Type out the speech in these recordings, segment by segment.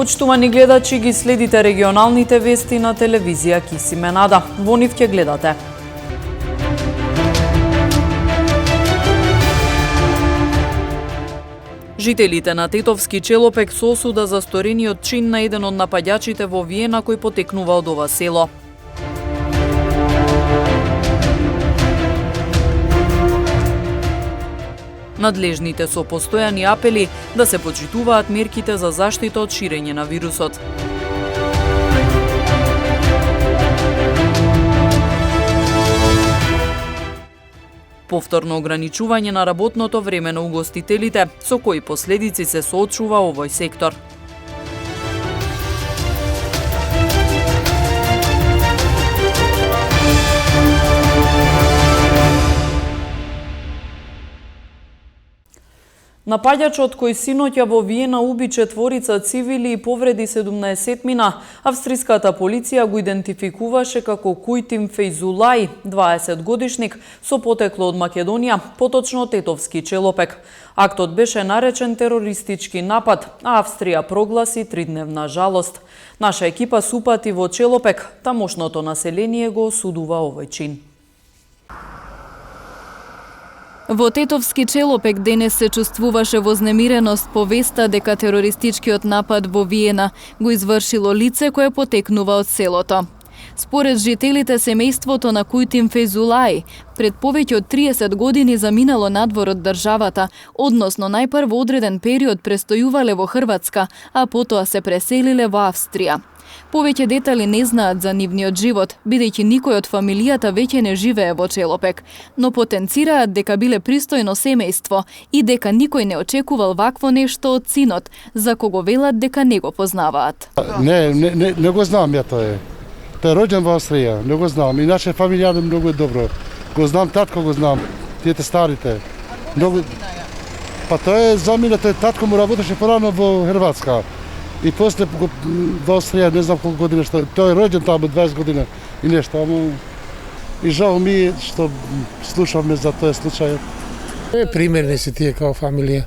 Почитувани гледачи, ги следите регионалните вести на телевизија Кисименада. Во нив ќе гледате. Жителите на Тетовски Челопек со осуда за сторениот чин на еден од напаѓачите во Виена кој потекнува од ова село. Надлежните со постојани апели да се почитуваат мерките за заштита од ширење на вирусот. Повторно ограничување на работното време на угостителите, со кои последици се соочува овој сектор. Напаѓачот кој синоќа во Виена уби 4 цивили и повреди 17-мина, австриската полиција го идентификуваше како Кујтим Фејзулај, 20 годишник, со потекло од Македонија, поточно Тетовски Челопек. Актот беше наречен терористички напад, а Австрија прогласи 3-дневна жалост. Наша екипа се упати во Челопек, тамошното население го осудува овој чин. Во Тетовски Челопек денес се чувствуваше вознемиреност по веста дека терористичкиот напад во Виена го извршило лице кое потекнува од селото. Според жителите, семејството на Кујтим Фејзулај пред повеќе од 30 години заминало надвор од државата, односно најпрво одреден период престојувале во Хрватска, а потоа се преселиле во Австрија. Повеќе детали не знаат за нивниот живот, бидејќи никој од фамилијата веќе не живее во Челопек, но потенцираат дека биле пристојно семејство и дека никој не очекувал вакво нешто од синот, за кого велат дека не го познаваат. Не го знам ја тој. Тој е роđен во Австрија, не го знам. И наше фамилијано многу е добро. Го знам, татко го знам, тие старите. Многу... Па тој е замина, тој татко му работеше порано во Хрватска. И после во Австрија, не знам колку година, што тој е роđен таму 20 година и нешто, ама и жал ми што слушавме за тој случај. Примерни си тие као фамилија.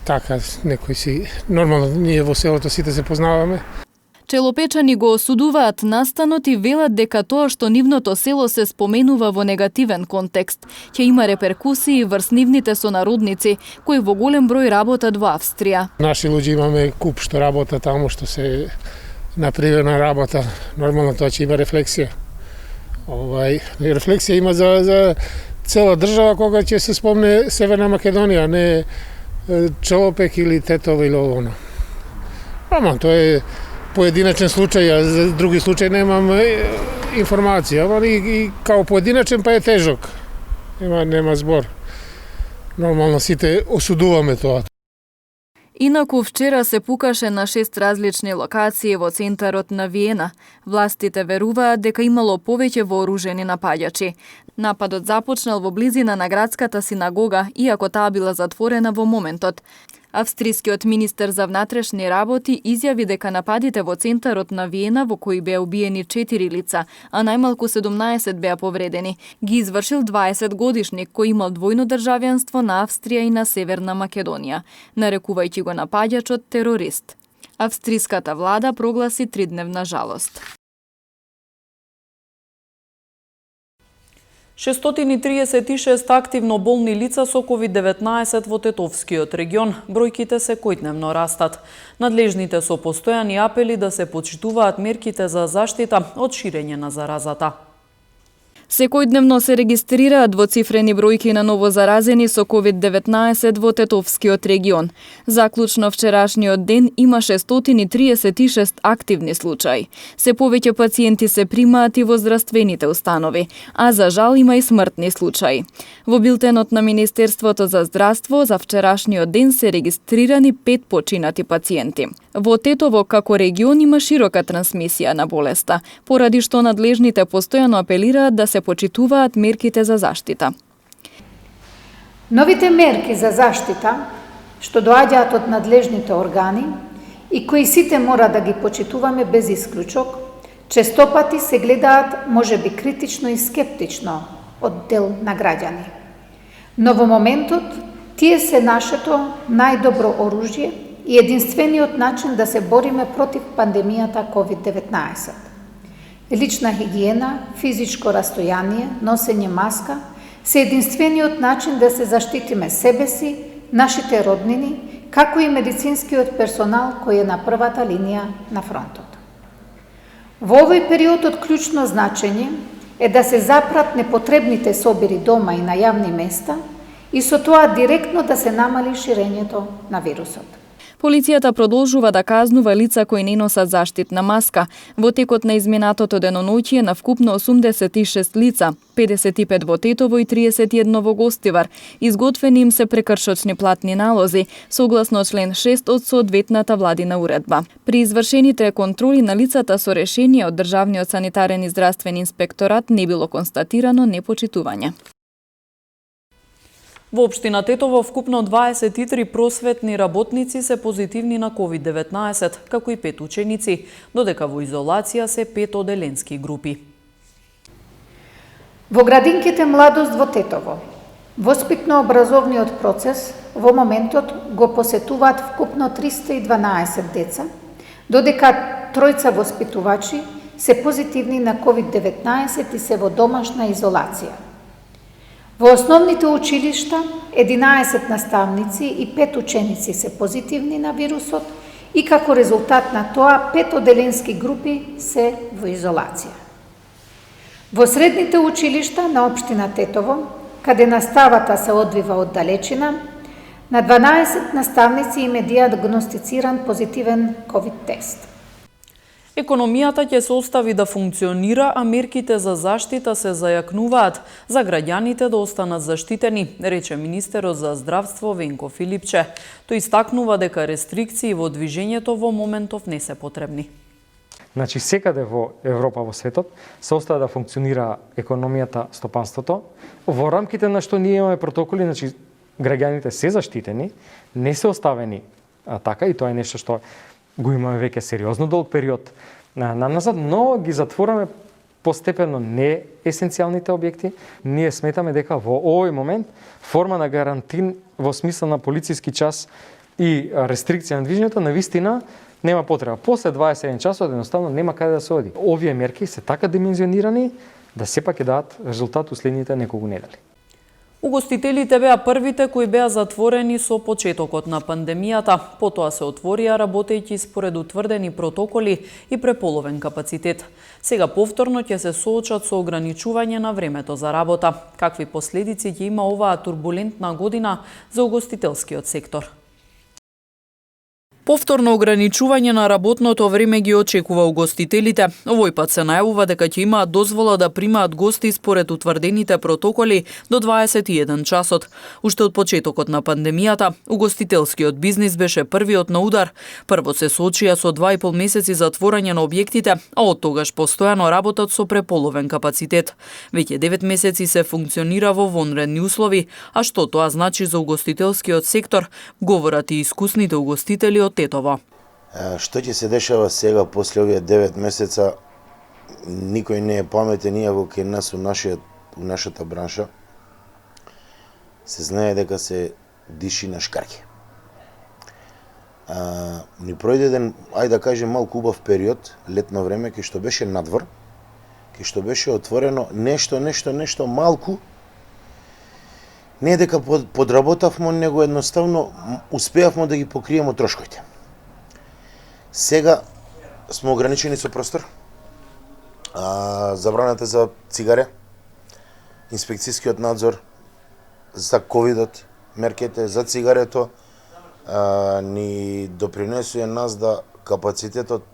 Така, некој си нормално, ние во селото сите се познаваме. Челопечани го осудуваат настанот и велат дека тоа што нивното село се споменува во негативен контекст ќе има реперкусии врз нивните сонародници кои во голем број работат во Австрија. Наши луѓе имаме куп што работат таму, што се напривена работа. Нормално тоа ќе има рефлексија. Рефлексија има за цела држава кога ќе се спомне Северна Македонија, не Челопек или Тетово или оно. Ама тоа е поединачен случај, а за други случаи немам информација, и као поединачен па е тежок. Нема збор. Нормално сите осудуваме тоа. Инаку вчера се пукаше на 6 различни локации во центарот на Виена. Властите веруваат дека имало повеќе вооружени напаѓачи. Нападот започнал во близина на градската синагога, иако таа била затворена во моментот. Австрискиот министер за внатрешни работи изјави дека нападите во центарот на Виена, во кои беа убиени 4 лица, а најмалку 17 беа повредени, ги извршил 20 годишник кој имал двојно државјанство на Австрија и на Северна Македонија, нарекувајќи го напаѓачот терорист. Австриската влада прогласи 3-дневна жалост. 636 активно болни лица со COVID-19 во Тетовскиот регион. Бројките секојдневно растат. Надлежните со постојани апели да се почитуваат мерките за заштита од ширење на заразата. Секојдневно се регистрираат двоцифрени бројки на новозаразени со COVID-19 во Тетовскиот регион. Заклучно вчерашниот ден имаше 136 активни случаи. Се повеќе пациенти се примаат и во здравствените установи, а за жал има и смртни случаи. Во билтенот на Министерството за здравство за вчерашниот ден се регистрирани 5 починати пациенти. Во Тетово како регион има широка трансмисија на болеста, поради што надлежните постојано апелираат да се почитуваат мерките за заштита. Новите мерки за заштита, што доаѓаат од надлежните органи и кои сите мора да ги почитуваме без исклучок, честопати се гледаат можеби критично и скептично од дел на граѓани. Но во моментот тие се нашето најдобро оружје и единствениот начин да се бориме против пандемијата COVID-19. Лична хигиена, физичко растојание, носење маска се единствениот начин да се заштитиме себе си, нашите роднини, како и медицинскиот персонал кој е на првата линија на фронтот. Во овој период од клучно значење е да се запрат непотребните собири дома и на јавни места и со тоа директно да се намали ширењето на вирусот. Полицијата продолжува да казнува лица кои не носат заштитна маска. Во текот на изминатото деноноќие на вкупно 86 лица, 55 во Тетово и 31 во Гостивар, изготвени им се прекршочни платни налози, согласно член 6 од соодветната владина уредба. При извршените контроли на лицата со решение од Државниот санитарен и здравствен инспекторат не било констатирано непочитување. Во општина Тетово вкупно 23 просветни работници се позитивни на COVID-19, како и 5 ученици, додека во изолација се 5 оделенски групи. Во градинките Младост во Тетово, воспитно-образовниот процес во моментот го посетуваат вкупно 312 деца, додека 3 воспитувачи се позитивни на COVID-19 и се во домашна изолација. Во основните училишта 11 наставници и 5 ученици се позитивни на вирусот и како резултат на тоа 5 оделенски групи се во изолација. Во средните училишта на општина Тетово, каде наставата се одвива од далечина, на 12 наставници им е диагностициран позитивен COVID тест. Економијата ќе се остави да функционира, а мерките за заштита се зајакнуваат за граѓаните да останат заштитени, рече министерот за здравство Венко Филипче. Тој истакнува дека рестрикции во движењето во моментов не се потребни. Значи, секаде во Европа, во светот, се остава да функционира економијата, стопанството, во рамките на што ние имаме протоколи, значи, граѓаните се заштитени, не се оставени така, и тоа е нешто што го имаме веќе сериозно долг период назад, но ги затвораме постепено не есенцијалните објекти. Ние сметаме дека во овој момент форма на гарантин во смисла на полициски час и рестрикција на движењето навистина нема потреба. После 21 часот едноставно нема каде да се оди. Овие мерки се така димензионирани да сепак ќе дадат резултат у следните неколку недели. Угостителите беа првите кои беа затворени со почетокот на пандемијата, потоа се отворија работејќи според утврдени протоколи и преполовен капацитет. Сега повторно ќе се соочат со ограничување на времето за работа. Какви последици ќе има оваа турбулентна година за угостителскиот сектор? Повторно ограничување на работното време ги очекува угостителите. Овој пат се најавува дека ќе имаат дозвола да примаат гости според утврдените протоколи до 21 часот. Уште од почетокот на пандемијата, угостителскиот бизнис беше првиот на удар. Прво се соочија со 2,5 месеци затворање на објектите, а од тогаш постојано работат со преполовен капацитет. Веќе 9 месеци се функционира во вонредни услови, а што тоа значи за угостителскиот сектор, говорат и искусните угостители од Тетово. Што ќе се дешава сега после овие 9 месеца, никој не е паметен, иако кај нас у нашата бранша се знае дека се диши на шкарки. Ни пројде еден, ајде да кажем, малку убав период, летно време, кај што беше надвор, кај што беше отворено нешто малку. Не дека подработавме, него едноставно успеавме да ги покриеме трошковите. Сега сме ограничени со простор. Забраната за цигаре, инспекцијскиот надзор за ковидот, мерките за цигарето ни допринесува нас да капацитетот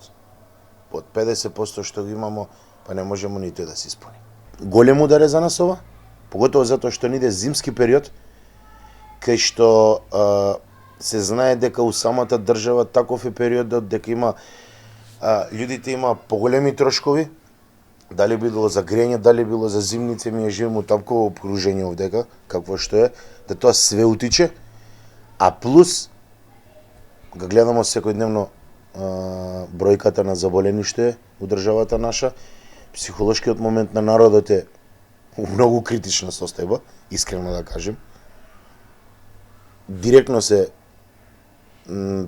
од 50% што го имамо, па не можеме ни тој да се исполни. Голем удар е за нас ова, поготово затоа што ни иде зимски период, кај што се знае дека у самата држава таков е периодот, дека има луѓето има поголеми трошкови, дали било за грење, дали било за зимници, ми живееме у такво окружение овдека, какво што е, да тоа све утиче, а плюс го гледаме секојдневно бројката на заболени што е у државата наша, психолошкиот момент на народот е многу критична состојба, искрено да кажем. Директно се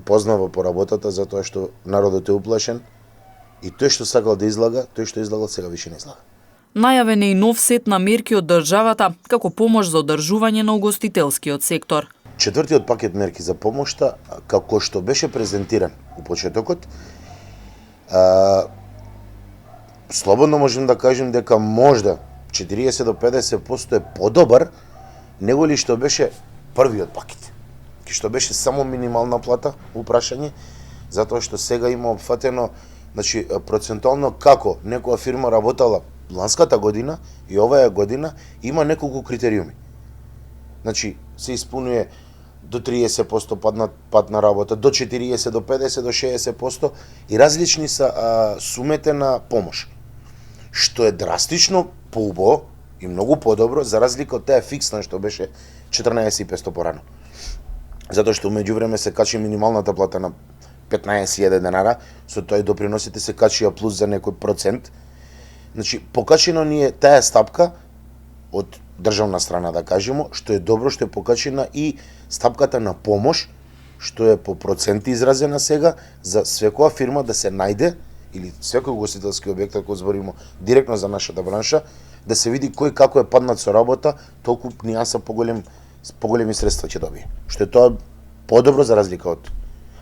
познава по работата затоа што народот е уплашен и тој што сакал да излага, тој што излагал сега више не излага. Најавен е и нов сет на мерки од државата како помош за одржување на угостителскиот сектор. Четвртиот пакет мерки за помошта, како што беше презентиран у почетокот, слободно можем да кажем дека можда 40 до 50% е подобар него ли што беше првиот пакет, што беше само минимална плата, упрашање, затоа што сега има опфатено, значи процентуално како некоја фирма работела ланската година и оваа година, има неколку критериуми. Значи се исполнува до 30% пат на работа, до 40, до 50, до 60% и различни са сумете на помош. Што е драстично поубаво и многу подобро, за разлика од таа фиксна што беше 14.500 порано. Затоа што меѓувреме се качи минималната плата на 15.000 денара, со тоа и доприносите се качија плюс за некој процент. Значи, покачено ни е таа стапка од државна страна, да кажемо, што е добро, што е покачена и стапката на помош, што е по проценти изразена сега, за секоја фирма да се најде, или секој угостителски објект, ако зборимо директно за нашата бранша, да се види кој како е паднат со работа, толку нијанса поголеми средства ќе добие. Што е тоа подобро за разлика од.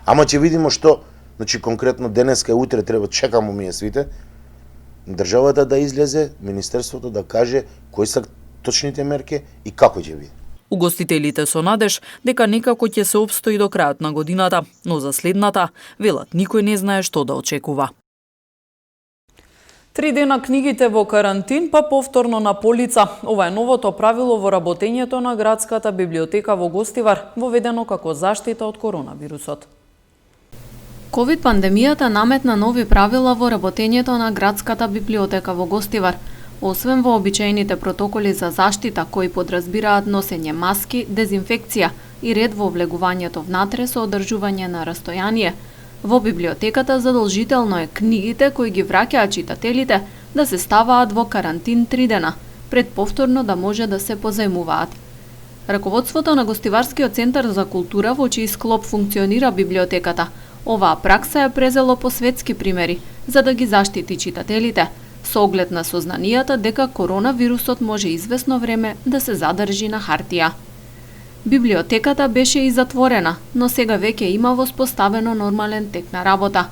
Ама ќе видиме што, значи конкретно денеска и утре треба чекамо ми свите, државата да излезе, министерството да каже кои се точните мерки и како ќе биде. Угостителите со надеж дека некако ќе се опстои до крајот на годината, но за следната, велат, никој не знае што да очекува. 3 дена книгите во карантин, па повторно на полица. Ова е новото правило во работењето на градската библиотека во Гостивар, воведено како заштита од коронавирусот. Ковид-пандемијата наметна нови правила во работењето на градската библиотека во Гостивар. Освен вообичаените протоколи за заштита кои подразбираат носење маски, дезинфекција и ред во влегувањето внатре со одржување на растојание, во библиотеката задолжително е книгите кои ги враќаат читателите да се ставаат во карантин 3 дена, пред повторно да може да се позајмуваат. Раководството на Гостиварскиот центар за култура во чиј склоп функционира библиотеката, оваа пракса е презело по светски примери за да ги заштити читателите, со оглед на сознанијата дека коронавирусот може извесно време да се задржи на хартија. Библиотеката беше и затворена, но сега веќе има воспоставено нормален тек на работа.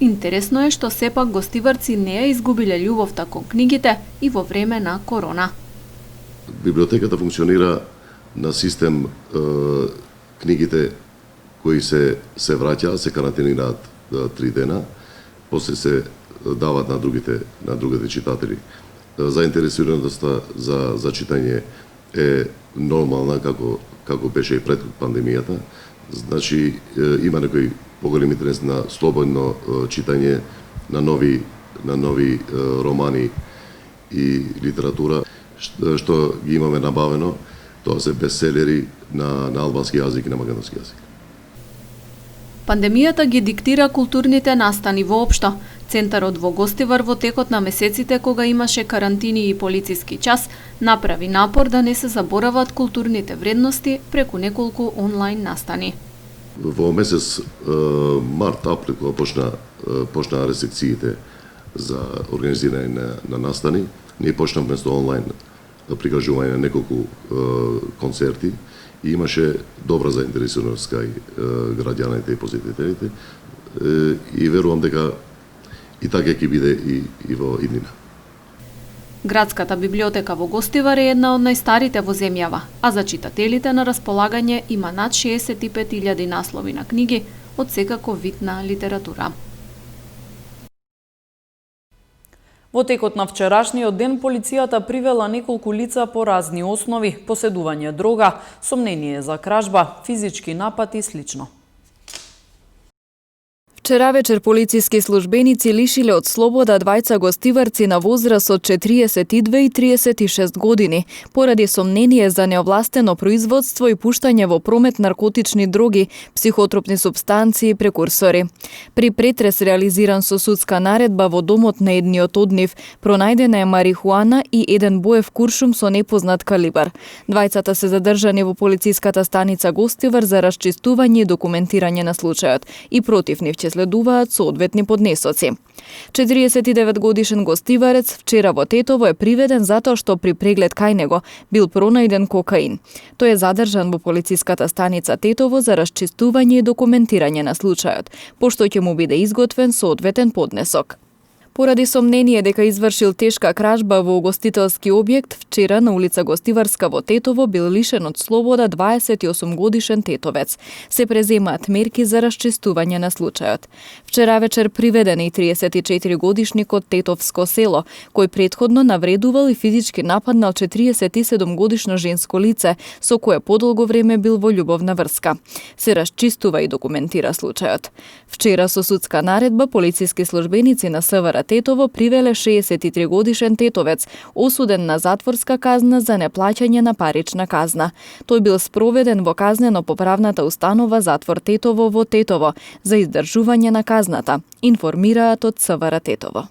Интересно е што сепак гостиварци не ја изгубиле љубовта кон книгите и во време на корона. Библиотеката функционира на систем книгите кои се враќаат, се карантинираат 3 дена, после се дават на другите читатели. Заинтересираноста за читање е нормална како беше и пред пандемијата. Значи има некој поголем интерес на слободно читање на нови романи и литература што ги имаме набавено. Тоа се бестселери на албански јазик и на македонски јазик. Пандемијата ги диктира културните настани воопшто. Центарот во Гостивар во текот на месеците кога имаше карантини и полициски час, направи напор да не се заборават културните вредности преку неколку онлайн настани. Во месец март-април кога почна рестрикциите за организирање на настани, ние почнавме вместо онлайн прикажување на неколку концерти и имаше добра заинтересираност кај граѓаните и посетителите и верувам дека и така ќе биде и во иднина. Градската библиотека во Гостивар е една од најстарите во земјава, а за читателите на располагање има над 65.000 наслови на книги од секако вид на литература. Во текот на вчерашниот ден полицијата привела неколку лица по разни основи, поседување дрога, сомнение за кражба, физички напад и слично. Вчера вечер полициски службеници лишиле од слобода двајца гостиварци на возраст од 42 и 36 години, поради сомнение за неовластено производство и пуштање во промет наркотични дроги, психотропни супстанции и прекурсори. При претрес реализиран со судска наредба во домот на едниот од нив, пронајдена е марихуана и еден боев куршум со непознат калибар. Двајцата се задржани во полициската станица Гостивар за расчистување и документирање на случајот и против нив ќе следуваат соодветни поднесоци. 49 годишен гостиварец вчера во Тетово е приведен затоа што при преглед кај него бил пронајден кокаин. Тој е задржан во полициската станица Тетово за расчистување и документирање на случајот, пошто ќе му биде изготвен соодветен поднесок. Поради сомнение дека извршил тешка кражба во угостителски објект, вчера на улица Гостиварска во Тетово бил лишен од слобода 28 годишен тетовец. Се преземаат мерки за расчистување на случајот. Вчера вечер приведен и 34 годишникот Тетовско село, кој претходно навредувал и физички нападнал 47 годишно женско лице, со кое подолго време бил во љубовна врска. Се расчистува и документира случајот. Вчера со судска наредба полициски службеници на СВР Тетово привеле 63 годишен тетовец, осуден на затворска казна за неплаќање на парична казна. Тој бил спроведен во казнено-поправната установа Затвор Тетово во Тетово за издржување на казната, информираат од СВР Тетово.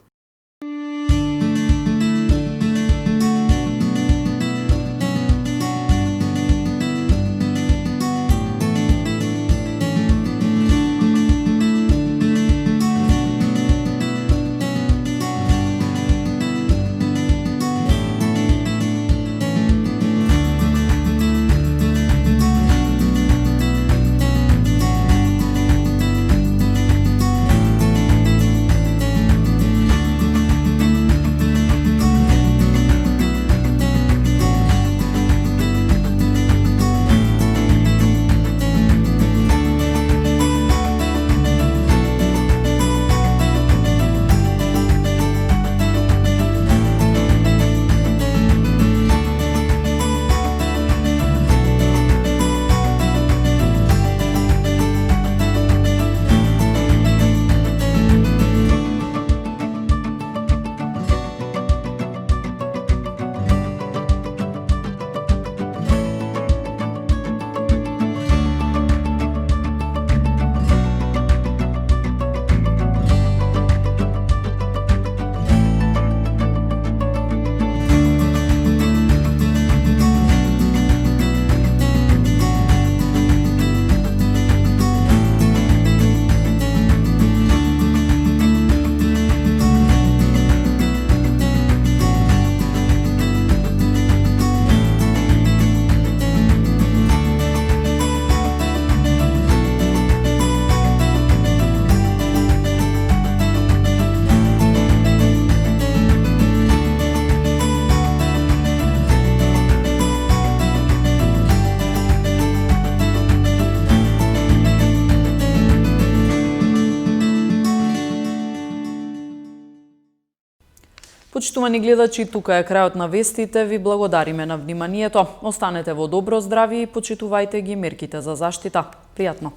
Почитувани гледачи, тука е крајот на вестите. Ви благодариме на вниманието. Останете во добро здравје и почитувајте ги мерките за заштита. Пријатно!